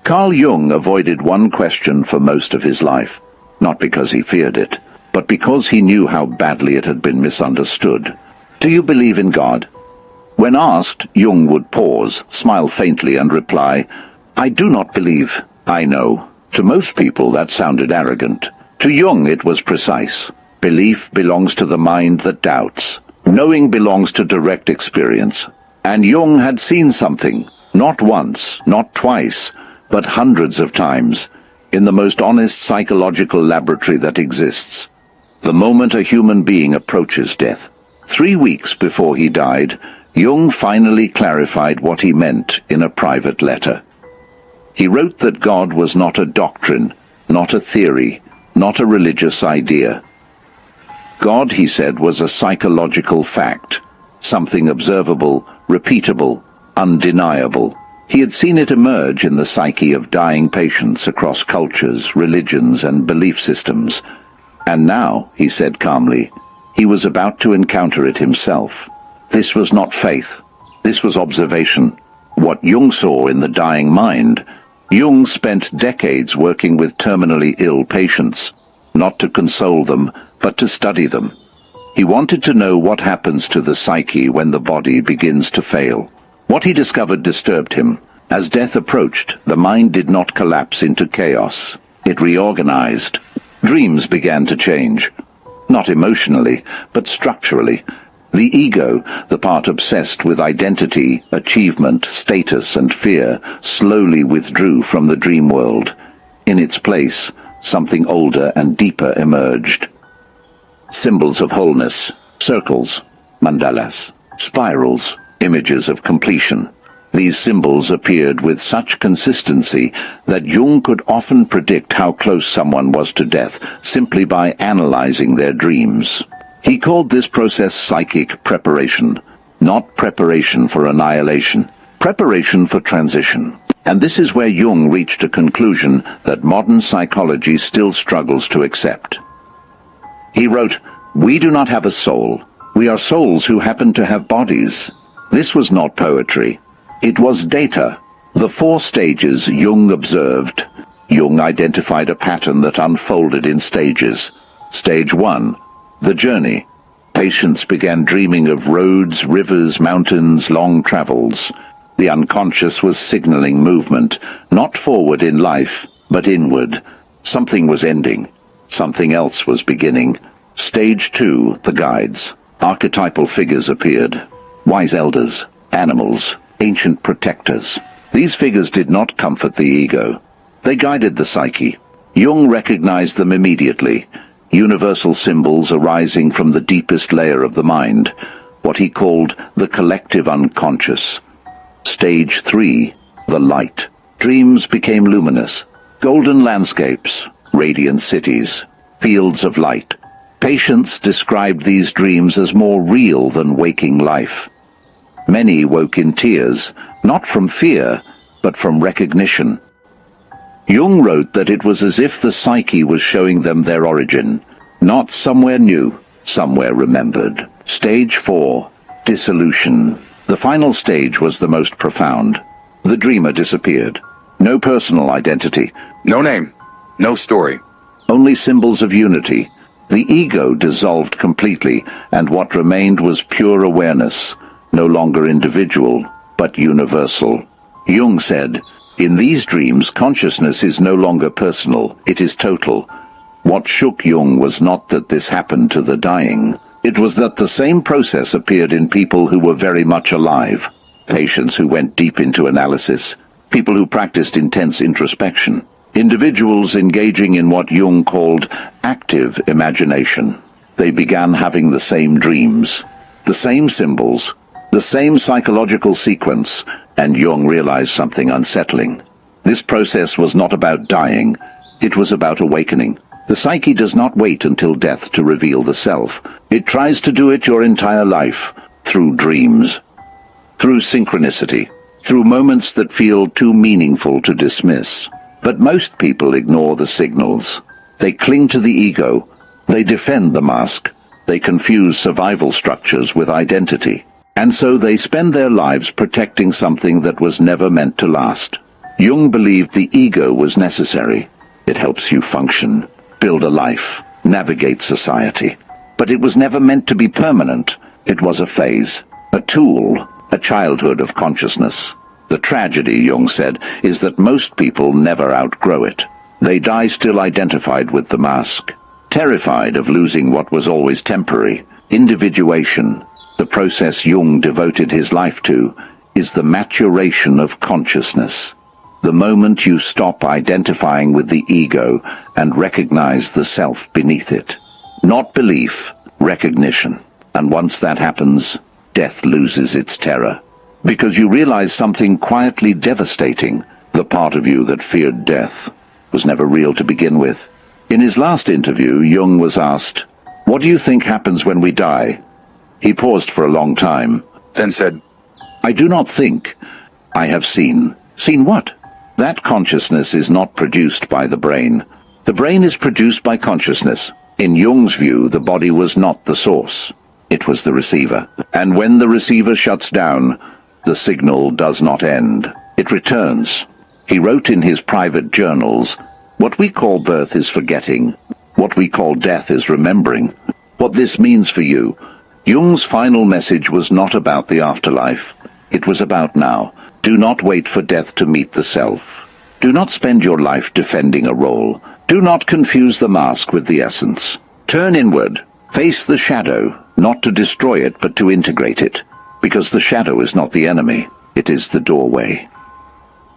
Carl Jung avoided one question for most of his life, not because he feared it, but because he knew how badly it had been misunderstood. Do you believe in God? When asked, Jung would pause, smile faintly and reply, I do not believe, I know. To most people that sounded arrogant. To Jung it was precise. Belief belongs to the mind that doubts. Knowing belongs to direct experience. And Jung had seen something, not once, not twice, but hundreds of times, in the most honest psychological laboratory that exists. The moment a human being approaches death. 3 weeks before he died, Jung finally clarified what he meant in a private letter. He wrote that God was not a doctrine, not a theory, not a religious idea. God, he said, was a psychological fact, something observable, repeatable, undeniable. He had seen it emerge in the psyche of dying patients across cultures, religions, and belief systems. And now, he said calmly, he was about to encounter it himself. This was not faith. This was observation. What Jung saw in the dying mind. Jung spent decades working with terminally ill patients, not to console them, but to study them. He wanted to know what happens to the psyche when the body begins to fail. What he discovered disturbed him. As death approached, the mind did not collapse into chaos. It reorganized. Dreams began to change. Not emotionally, but structurally. The ego, the part obsessed with identity, achievement, status, and fear, slowly withdrew from the dream world. In its place, something older and deeper emerged. Symbols of wholeness, circles, mandalas, spirals, images of completion. These symbols appeared with such consistency that Jung could often predict how close someone was to death simply by analyzing their dreams. He called this process psychic preparation, not preparation for annihilation, preparation for transition. And this is where Jung reached a conclusion that modern psychology still struggles to accept. He wrote, "We do not have a soul. We are souls who happen to have bodies." This was not poetry. It was data. The 4 stages Jung observed. Jung identified a pattern that unfolded in stages. Stage 1. The journey. Patients began dreaming of roads, rivers, mountains, long travels. The unconscious was signaling movement, not forward in life, but inward. Something was ending. Something else was beginning. Stage 2. The guides. Archetypal figures appeared. Wise elders, animals, ancient protectors. These figures did not comfort the ego. They guided the psyche. Jung recognized them immediately. Universal symbols arising from the deepest layer of the mind, what he called the collective unconscious. Stage 3. The light. Dreams became luminous. Golden landscapes, radiant cities, fields of light. Patients described these dreams as more real than waking life. Many woke in tears, not from fear, but from recognition. Jung wrote that it was as if the psyche was showing them their origin, not somewhere new, somewhere remembered. Stage 4. Dissolution. The final stage was the most profound. The dreamer disappeared. No personal identity. No name. No story. Only symbols of unity. The ego dissolved completely, and what remained was pure awareness, no longer individual, but universal. Jung said, "In these dreams, consciousness is no longer personal, it is total." What shook Jung was not that this happened to the dying. It was that the same process appeared in people who were very much alive. Patients who went deep into analysis. People who practiced intense introspection. Individuals engaging in what Jung called active imagination. They began having the same dreams, the same symbols, the same psychological sequence, and Jung realized something unsettling. This process was not about dying, it was about awakening. The psyche does not wait until death to reveal the self. It tries to do it your entire life, through dreams, through synchronicity, through moments that feel too meaningful to dismiss. But most people ignore the signals. They cling to the ego. They defend the mask. They confuse survival structures with identity. And so they spend their lives protecting something that was never meant to last. Jung believed the ego was necessary. It helps you function, build a life, navigate society. But it was never meant to be permanent. It was a phase, a tool, a childhood of consciousness. The tragedy, Jung said, is that most people never outgrow it. They die still identified with the mask, terrified of losing what was always temporary. Individuation, the process Jung devoted his life to, is the maturation of consciousness. The moment you stop identifying with the ego and recognize the self beneath it. Not belief, recognition. And once that happens, death loses its terror. Because you realize something quietly devastating. The part of you that feared death was never real to begin with. In his last interview, Jung was asked, "What do you think happens when we die?" He paused for a long time, Then said, "I do not think. I have seen." Seen what? That consciousness is not produced by the brain. The brain is produced by consciousness. In Jung's view, the body was not the source. It was the receiver. And when the receiver shuts down, the signal does not end. It returns. He wrote in his private journals, "What we call birth is forgetting. What we call death is remembering." What this means for you. Jung's final message was not about the afterlife. It was about now. Do not wait for death to meet the self. Do not spend your life defending a role. Do not confuse the mask with the essence. Turn inward. Face the shadow, not to destroy it, but to integrate it. Because the shadow is not the enemy. It is the doorway.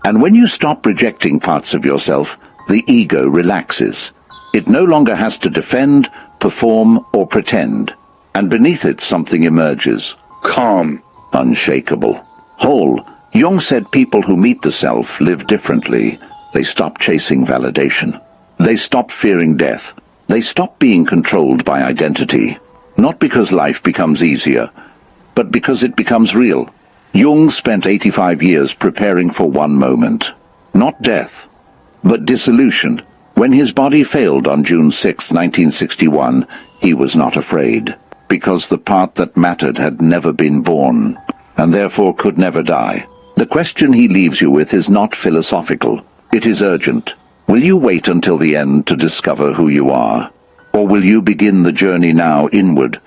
And when you stop rejecting parts of yourself, the ego relaxes. It no longer has to defend, perform, or pretend. And beneath it something emerges. calm, Unshakable. Whole. Jung said people who meet the self live differently. They stop chasing validation. They stop fearing death. They stop being controlled by identity. Not because life becomes easier, but because it becomes real. Jung spent 85 years preparing for one moment. Not death, but dissolution. When his body failed on June 6, 1961, he was not afraid, because the part that mattered had never been born, and therefore could never die. The question he leaves you with is not philosophical. It is urgent. Will you wait until the end to discover who you are? Or will you begin the journey now inward,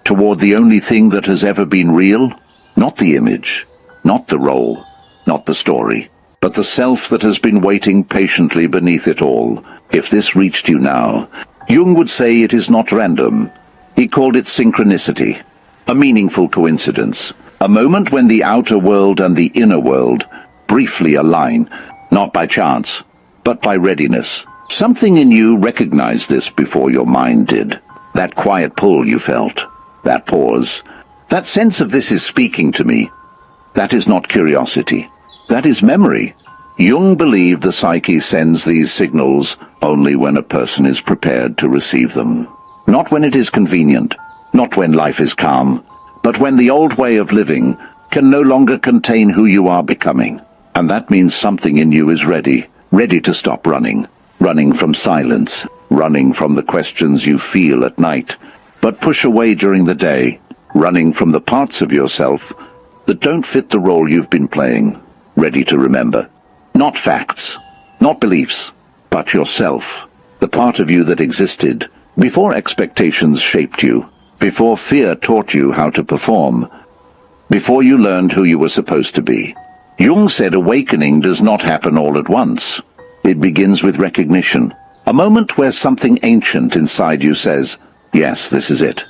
toward the only thing that has ever been real? Not the image, not the role, not the story, but the self that has been waiting patiently beneath it all. If this reached you now, Jung would say it is not random. He called it synchronicity, a meaningful coincidence, a moment when the outer world and the inner world briefly align, not by chance, but by readiness. Something in you recognized this before your mind did. That quiet pull you felt, that pause, that sense of this is speaking to me. That is not curiosity. That is memory. Jung believed the psyche sends these signals only when a person is prepared to receive them. Not when it is convenient, not when life is calm, but when the old way of living can no longer contain who you are becoming. And that means something in you is ready to stop running. Running from silence, running from the questions you feel at night, but push away during the day, running from the parts of yourself that don't fit the role you've been playing, ready to remember. Not facts, not beliefs, but yourself, the part of you that existed before expectations shaped you, before fear taught you how to perform, before you learned who you were supposed to be. Jung said awakening does not happen all at once. It begins with recognition, a moment where something ancient inside you says, yes, this is it.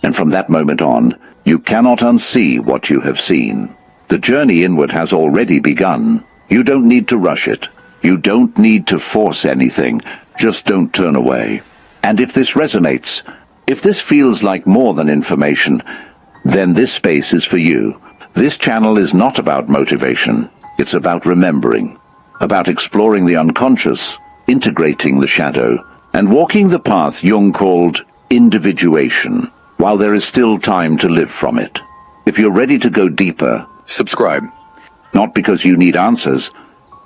And from that moment on, you cannot unsee what you have seen. The journey inward has already begun. You don't need to rush it. You don't need to force anything. Just don't turn away. And if this resonates, if this feels like more than information, then this space is for you. This channel is not about motivation. It's about remembering. About exploring the unconscious, integrating the shadow, and walking the path Jung called individuation, while there is still time to live from it. If you're ready to go deeper, subscribe. not because you need answers,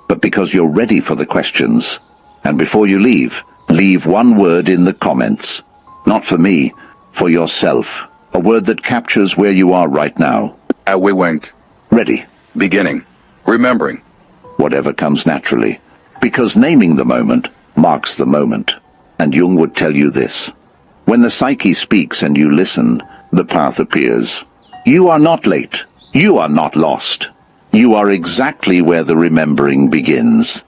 but because you're ready for the questions. And before you leave one word in the comments. Not for me, for yourself. A word that captures where you are right now. We wink. Ready. Beginning. Remembering. whatever comes naturally. Because naming the moment marks the moment. And Jung would tell you this. When the psyche speaks and you listen, the path appears. You are not late. You are not lost. You are exactly where the remembering begins.